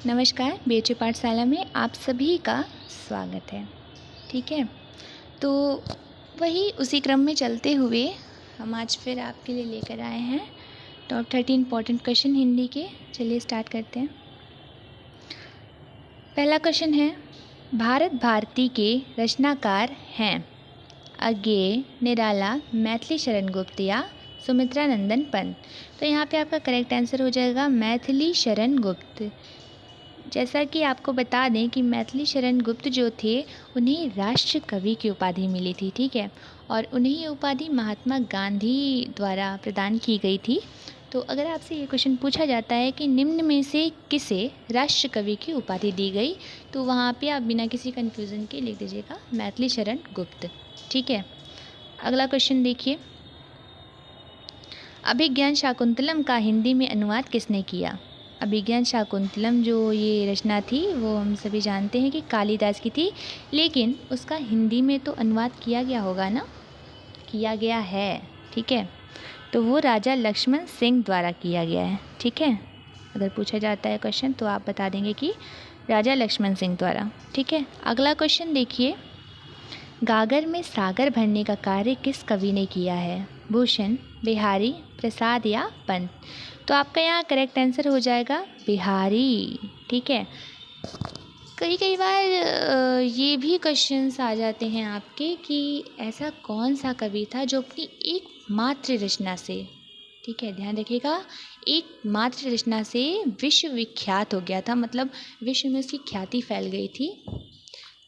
नमस्कार, बीएचयू पाठशाला में आप सभी का स्वागत है। ठीक है, तो वही उसी क्रम में चलते हुए हम आज फिर आपके लिए लेकर आए हैं टॉप 30 इम्पॉर्टेंट क्वेश्चन हिंदी के। चलिए स्टार्ट करते हैं। पहला क्वेश्चन है, भारत भारती के रचनाकार हैं अज्ञेय, निराला, मैथिली शरण गुप्त या सुमित्रा नंदन पंत। तो यहाँ पे आपका करेक्ट आंसर हो जाएगा मैथिली शरण गुप्त। जैसा कि आपको बता दें कि मैथिली शरण गुप्त जो थे उन्हें राष्ट्र कवि की उपाधि मिली थी। ठीक है, और उन्हें ये उपाधि महात्मा गांधी द्वारा प्रदान की गई थी। तो अगर आपसे ये क्वेश्चन पूछा जाता है कि निम्न में से किसे राष्ट्र कवि की उपाधि दी गई, तो वहाँ पे आप बिना किसी कन्फ्यूज़न के लिख दीजिएगा मैथिली शरण गुप्त। ठीक है, अगला क्वेश्चन देखिए, अभिज्ञान शाकुंतलम का हिंदी में अनुवाद किसने किया? अभिज्ञान शाकुंतलम जो ये रचना थी वो हम सभी जानते हैं कि कालिदास की थी, लेकिन उसका हिंदी में तो अनुवाद किया गया होगा ना, किया गया है। ठीक है, तो वो राजा लक्ष्मण सिंह द्वारा किया गया है। ठीक है, अगर पूछा जाता है क्वेश्चन तो आप बता देंगे कि राजा लक्ष्मण सिंह द्वारा। ठीक है, अगला क्वेश्चन देखिए, गागर में सागर भरने का कार्य किस कवि ने किया है? भूषण, बिहारी, प्रसाद या पंत। तो आपका यहाँ करेक्ट आंसर हो जाएगा बिहारी। ठीक है, कई बार ये भी क्वेश्चंस आ जाते हैं आपके कि ऐसा कौन सा कवि था जो अपनी एकमात्र रचना से, ठीक है ध्यान रखिएगा, एकमात्र रचना से विश्वविख्यात हो गया था, मतलब विश्व में उसकी ख्याति फैल गई थी।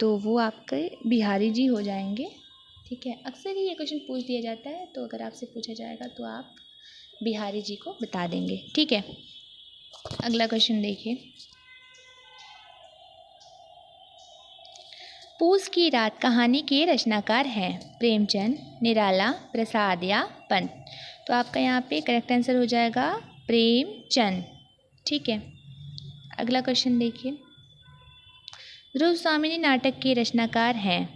तो वो आपके बिहारी जी हो जाएंगे। ठीक है, अक्सर ही ये क्वेश्चन पूछ दिया जाता है, तो अगर आपसे पूछा जाएगा तो आप बिहारी जी को बता देंगे। ठीक है, अगला क्वेश्चन देखिए, पूस की रात कहानी के रचनाकार हैं प्रेमचंद, निराला, प्रसाद या पंत। तो आपका यहाँ पे करेक्ट आंसर हो जाएगा प्रेमचंद। ठीक है, अगला क्वेश्चन देखिए, ध्रुव स्वामिनी नाटक के रचनाकार हैं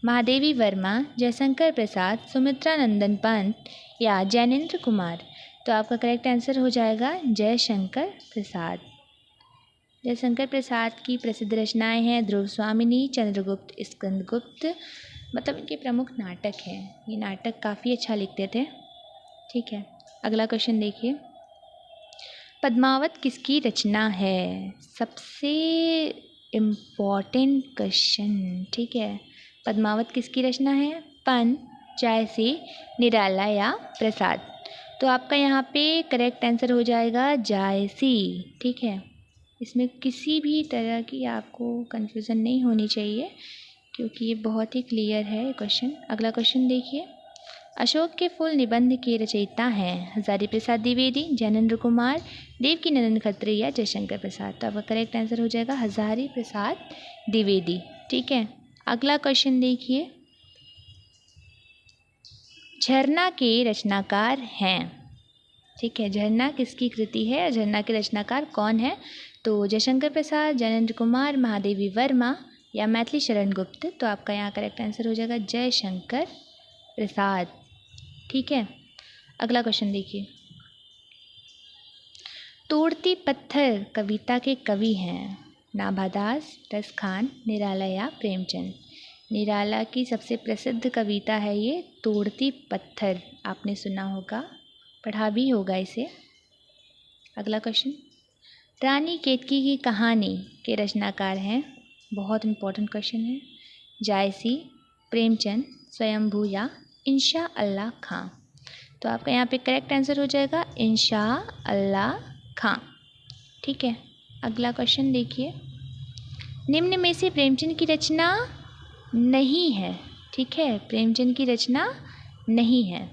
महादेवी वर्मा, जयशंकर प्रसाद, सुमित्रा नंदन पंत या जैनेन्द्र कुमार। तो आपका करेक्ट आंसर हो जाएगा जयशंकर प्रसाद। जयशंकर प्रसाद की प्रसिद्ध रचनाएं हैं ध्रुव स्वामिनी, चंद्रगुप्त, स्कंदगुप्त, मतलब इनके प्रमुख नाटक हैं। ये नाटक काफ़ी अच्छा लिखते थे। ठीक है, अगला क्वेश्चन देखिए, पद्मावत किसकी रचना है? सबसे इम्पॉर्टेंट क्वेश्चन। ठीक है, पद्मावत किसकी रचना है? पंत, जायसी, निराला या प्रसाद। तो आपका यहाँ पे करेक्ट आंसर हो जाएगा जायसी। ठीक है, इसमें किसी भी तरह की आपको कन्फ्यूज़न नहीं होनी चाहिए क्योंकि ये बहुत ही क्लियर है क्वेश्चन। अगला क्वेश्चन देखिए, अशोक के फूल निबंध के रचयिता हैं हजारी प्रसाद द्विवेदी, जैनेन्द्र कुमार, देवकीनंदन खत्री या जयशंकर प्रसाद। तो आपका करेक्ट आंसर हो जाएगा हजारी प्रसाद द्विवेदी। ठीक है, अगला क्वेश्चन देखिए, झरना के रचनाकार हैं। ठीक है, झरना किसकी कृति है? झरना के रचनाकार कौन है? तो जयशंकर प्रसाद, जैनेन्द्र कुमार, महादेवी वर्मा या मैथिली शरण गुप्त। तो आपका यहाँ करेक्ट आंसर हो जाएगा जयशंकर प्रसाद। ठीक है, अगला क्वेश्चन देखिए, तोड़ती पत्थर कविता के कवि हैं नाभादास, रसखान, निराला या प्रेमचंद। निराला की सबसे प्रसिद्ध कविता है ये तोड़ती पत्थर, आपने सुना होगा, पढ़ा भी होगा इसे। अगला क्वेश्चन, रानी केतकी की कहानी के रचनाकार हैं, बहुत इम्पोर्टेंट क्वेश्चन है, जायसी, प्रेमचंद, स्वयंभू या इंशा अल्लाह खां। तो आपका यहाँ पे करेक्ट आंसर हो जाएगा इंशा अल्लाह खां। ठीक है, अगला क्वेश्चन देखिए, निम्न में से प्रेमचंद की रचना नहीं है। ठीक है, प्रेमचंद की रचना नहीं है,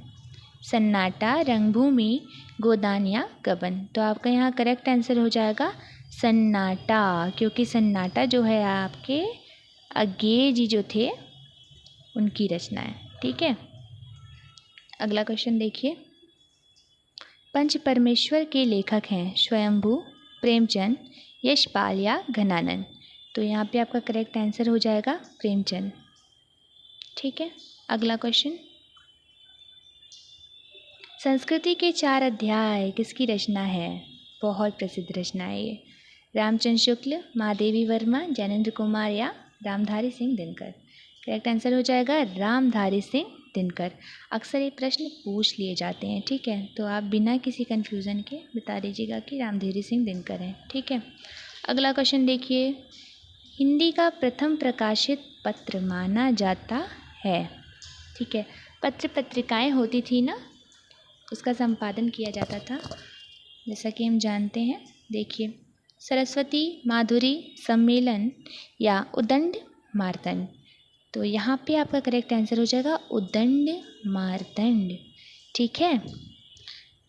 सन्नाटा, रंगभूमि, गोदान या गबन। तो आपका यहाँ करेक्ट आंसर हो जाएगा सन्नाटा, क्योंकि सन्नाटा जो है आपके अज्ञेय जी जो थे उनकी रचना है। ठीक है, अगला क्वेश्चन देखिए, पंच परमेश्वर के लेखक हैं स्वयंभू, प्रेमचंद, यशपाल या घनानंद। तो यहाँ पे आपका करेक्ट आंसर हो जाएगा प्रेमचंद। ठीक है, अगला क्वेश्चन, संस्कृति के 4 अध्याय किसकी रचना है? बहुत प्रसिद्ध रचना है ये, रामचंद्र शुक्ल, महादेवी वर्मा, ज्ञानेंद्र कुमार या रामधारी सिंह दिनकर। करेक्ट आंसर हो जाएगा रामधारी सिंह दिनकर। अक्सर ये प्रश्न पूछ लिए जाते हैं, ठीक है, तो आप बिना किसी कन्फ्यूज़न के बता दीजिएगा कि रामधारी सिंह दिनकर हैं, ठीक है। अगला क्वेश्चन देखिए, हिंदी का प्रथम प्रकाशित पत्र माना जाता है, ठीक है। पत्र पत्रिकाएं होती थी ना, उसका संपादन किया जाता था, जैसा कि हम जानते हैं। देखिए, सरस्वती, माधुरी, सम्मेलन या उदंड मार्तंड। तो यहाँ पे आपका करेक्ट आंसर हो जाएगा उदंड मार्तंड, ठीक है।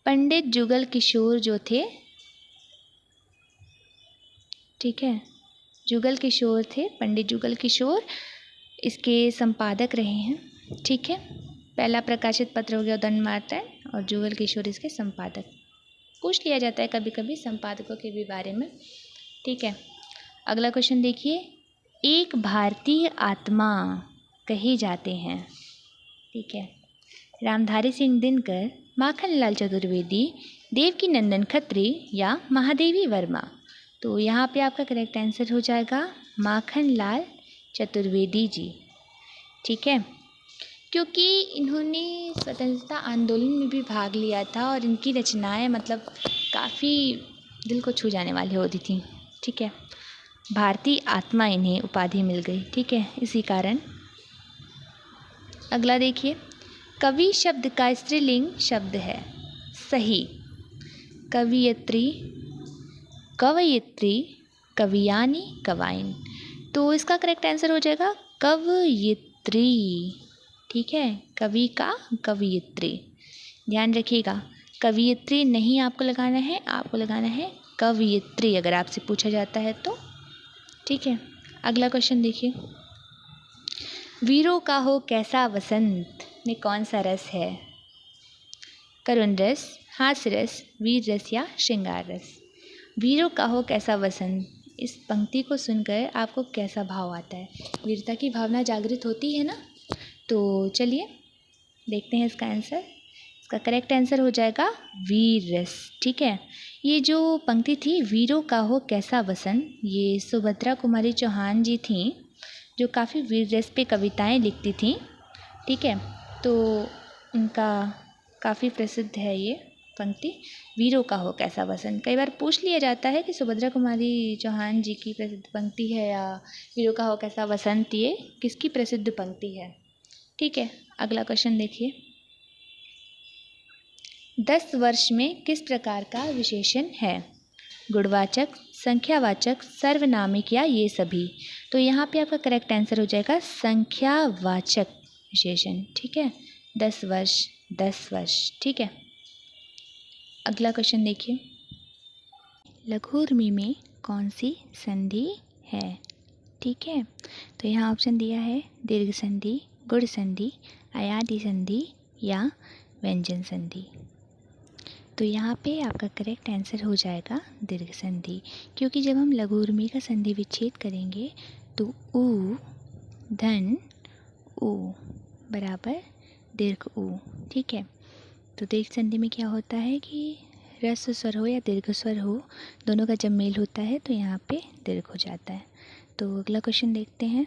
पंडित जुगल किशोर जो थे, ठीक है, जुगल किशोर थे, पंडित जुगल किशोर इसके संपादक रहे हैं, ठीक है। पहला प्रकाशित पत्र हो गया उदंड मार्तंड और जुगल किशोर इसके संपादक। पूछ लिया जाता है कभी कभी संपादकों के भी बारे में, ठीक है। अगला क्वेश्चन देखिए, एक भारतीय आत्मा कहे जाते हैं, ठीक है। रामधारी सिंह दिनकर, माखनलाल चतुर्वेदी, देवकी नंदन खत्री या महादेवी वर्मा। तो यहाँ पे आपका करेक्ट आंसर हो जाएगा माखनलाल चतुर्वेदी जी, ठीक है, क्योंकि इन्होंने स्वतंत्रता आंदोलन में भी भाग लिया था और इनकी रचनाएं मतलब काफ़ी दिल को छू जाने वाली होती थी, ठीक है। भारतीय आत्मा इन्हें उपाधि मिल गई, ठीक है, इसी कारण। अगला देखिए, कवि शब्द का स्त्रीलिंग शब्द है, सही। कवियत्री, कवयित्री, कवियानी, कवाइन। तो इसका करेक्ट आंसर हो जाएगा कवयित्री, ठीक है, कवि का कवियत्री। ध्यान रखिएगा, कवियत्री नहीं आपको लगाना है, आपको लगाना है कवियत्री अगर आपसे पूछा जाता है तो, ठीक है। अगला क्वेश्चन देखिए, वीरों का हो कैसा वसंत में कौन सा रस है? करुण रस, हास्य रस, वीर रस या श्रृंगार रस। वीरों का हो कैसा वसंत, इस पंक्ति को सुनकर आपको कैसा भाव आता है? वीरता की भावना जागृत होती है ना? तो चलिए देखते हैं इसका आंसर। इसका करेक्ट आंसर हो जाएगा वीर रस, ठीक है। ये जो पंक्ति थी, वीरों का हो कैसा वसंत, ये सुभद्रा कुमारी चौहान जी थीं, जो काफ़ी वीर रस पे कविताएं लिखती थीं, ठीक है। तो उनका काफ़ी प्रसिद्ध है ये पंक्ति, वीरों का हो कैसा वसंत। कई बार पूछ लिया जाता है कि सुभद्रा कुमारी चौहान जी की प्रसिद्ध पंक्ति है या वीरों का हो कैसा वसंत, ये किसकी प्रसिद्ध पंक्ति है, ठीक है। अगला क्वेश्चन देखिए, 10 वर्ष में किस प्रकार का विशेषण है? गुणवाचक, संख्यावाचक, सर्वनामिक या ये सभी। तो यहाँ पे आपका करेक्ट आंसर हो जाएगा संख्यावाचक विशेषण, ठीक है। 10 वर्ष, 10 वर्ष, ठीक है। अगला क्वेश्चन देखिए, लघु उर्मी में कौन सी संधि है, ठीक है। तो यहाँ ऑप्शन दिया है दीर्घ संधि, गुण संधि, अयादि संधि या व्यंजन संधि। तो यहाँ पे आपका करेक्ट आंसर हो जाएगा दीर्घ संधि, क्योंकि जब हम लघु उर्मी का संधि विच्छेद करेंगे तो ऊ धन ऊ बराबर दीर्घ ऊ, ठीक है। तो दीर्घ संधि में क्या होता है कि ह्रस्व स्वर हो या दीर्घ स्वर हो, दोनों का जब मेल होता है तो यहाँ पे दीर्घ हो जाता है। तो अगला क्वेश्चन देखते हैं,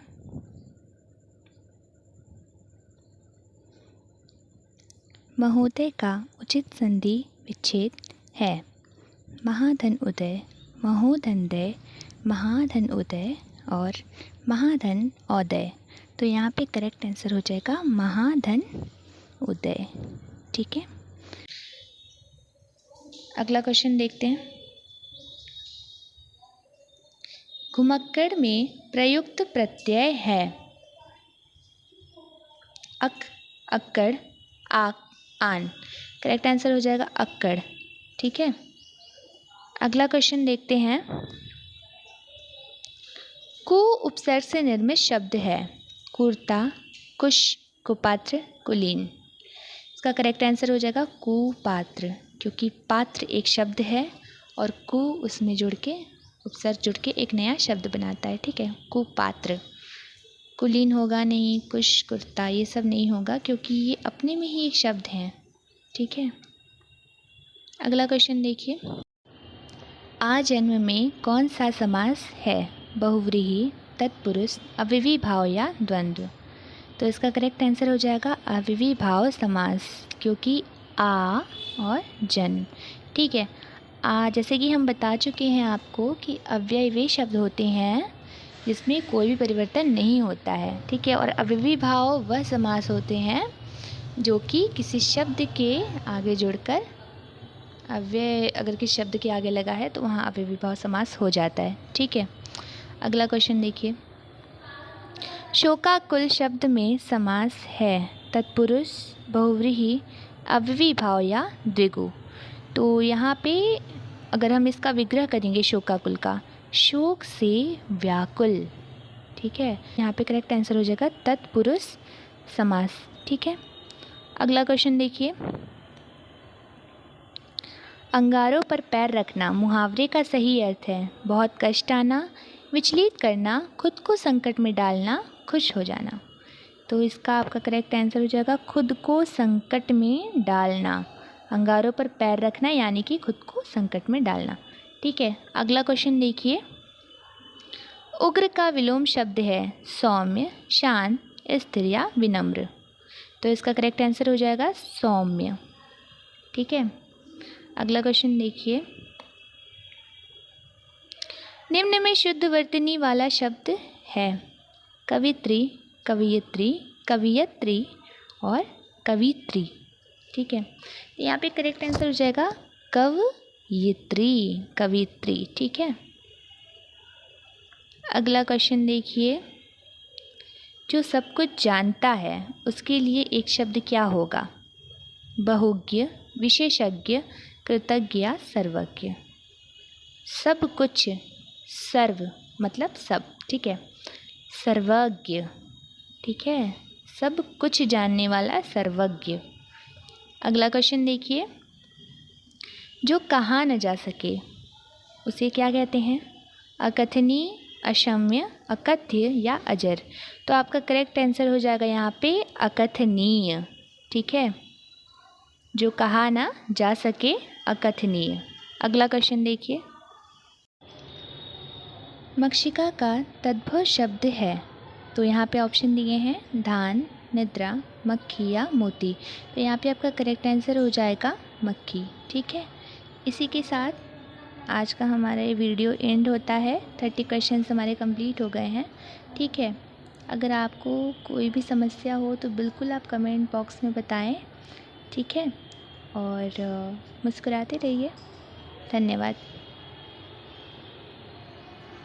महोदय का उचित संधि विच्छेद है? महाधन उदय, महोधनदय, महाधन उदय और महाधन औदय। तो यहाँ पे करेक्ट आंसर हो जाएगा महाधन उदय, ठीक है। अगला क्वेश्चन देखते हैं, घुमक्कड़ में प्रयुक्त प्रत्यय है? अक, अक्कड़, आक, आन। करेक्ट आंसर हो जाएगा अक्कड़, ठीक है। अगला क्वेश्चन देखते हैं, कु उपसर्ग से निर्मित शब्द है? कुर्ता, कुश, कुपात्र, कुलीन। इसका करेक्ट आंसर हो जाएगा कुपात्र, क्योंकि पात्र एक शब्द है और कु उसमें जुड़ के उपसर्ग जुड़ के एक नया शब्द बनाता है, ठीक है, कुपात्र। कुलीन होगा नहीं, कुश, कुर्ता ये सब नहीं होगा, क्योंकि ये अपने में ही एक शब्द हैं, ठीक है। अगला क्वेश्चन देखिए, आ जन्म में कौन सा समास है? बहुव्रीहि, तत्पुरुष, अव्ययीभाव या द्वंद्व? तो इसका करेक्ट आंसर हो जाएगा अव्ययीभाव समास, क्योंकि आ और जन। ठीक है, जैसे कि हम बता चुके हैं आपको कि अव्यय वे शब्द होते हैं जिसमें कोई भी परिवर्तन नहीं होता है। ठीक है, और अव्ययीभाव वह समास होते हैं जो कि किसी शब्द के आगे जुड़कर अव्यय अगर किसी शब्द के आगे लगा है तो वहाँ अव्ययीभाव समास हो जाता है। ठीक है, अगला क्वेश्चन देखिए। शोकाकुल शब्द में समास है तत्पुरुष, बहुव्रीहि, अव्ययीभाव या द्विगु? तो यहाँ पे अगर हम इसका विग्रह करेंगे शोकाकुल का, शोक से व्याकुल। ठीक है, यहाँ पे करेक्ट आंसर हो जाएगा तत्पुरुष समास। ठीक है, अगला क्वेश्चन देखिए। अंगारों पर पैर रखना मुहावरे का सही अर्थ है बहुत कष्ट आना, विचलित करना, खुद को संकट में डालना, खुश हो जाना। तो इसका आपका करेक्ट आंसर हो जाएगा खुद को संकट में डालना। अंगारों पर पैर रखना यानी कि खुद को संकट में डालना। ठीक है, अगला क्वेश्चन देखिए। उग्र का विलोम शब्द है सौम्य, शांत, स्थिर या विनम्र? तो इसका करेक्ट आंसर हो जाएगा सौम्य। ठीक है, अगला क्वेश्चन देखिए। निम्न में शुद्ध वर्तनी वाला शब्द है कवित्री, कवियत्री, कवियत्री और कवित्री। ठीक है, यहाँ पे करेक्ट आंसर हो जाएगा कवयित्री, कवित्री। ठीक है, अगला क्वेश्चन देखिए। जो सब कुछ जानता है उसके लिए एक शब्द क्या होगा? बहुज्ञ, विशेषज्ञ, कृतज्ञ या सर्वज्ञ? सब कुछ, सर्व मतलब सब। ठीक है, सर्वज्ञ। ठीक है, सब कुछ जानने वाला सर्वज्ञ। अगला क्वेश्चन देखिए। जो कहा न जा सके उसे क्या कहते हैं? अकथनीय, अक्षम्य, अकथ्य या अजर? तो आपका करेक्ट आंसर हो जाएगा यहाँ पे अकथनीय। ठीक है, जो कहा ना जा सके अकथनीय। अगला क्वेश्चन देखिए। मक्षिका का तद्भव शब्द है, तो यहाँ पे ऑप्शन दिए हैं धान, निद्रा, मक्खी या मोती। तो यहाँ पे आपका करेक्ट आंसर हो जाएगा मक्खी। ठीक है, इसी के साथ आज का हमारा ये वीडियो एंड होता है। 30 क्वेश्चंस हमारे कंप्लीट हो गए हैं। ठीक है, अगर आपको कोई भी समस्या हो तो बिल्कुल आप कमेंट बॉक्स में बताएं। ठीक है, और मुस्कुराते रहिए। धन्यवाद।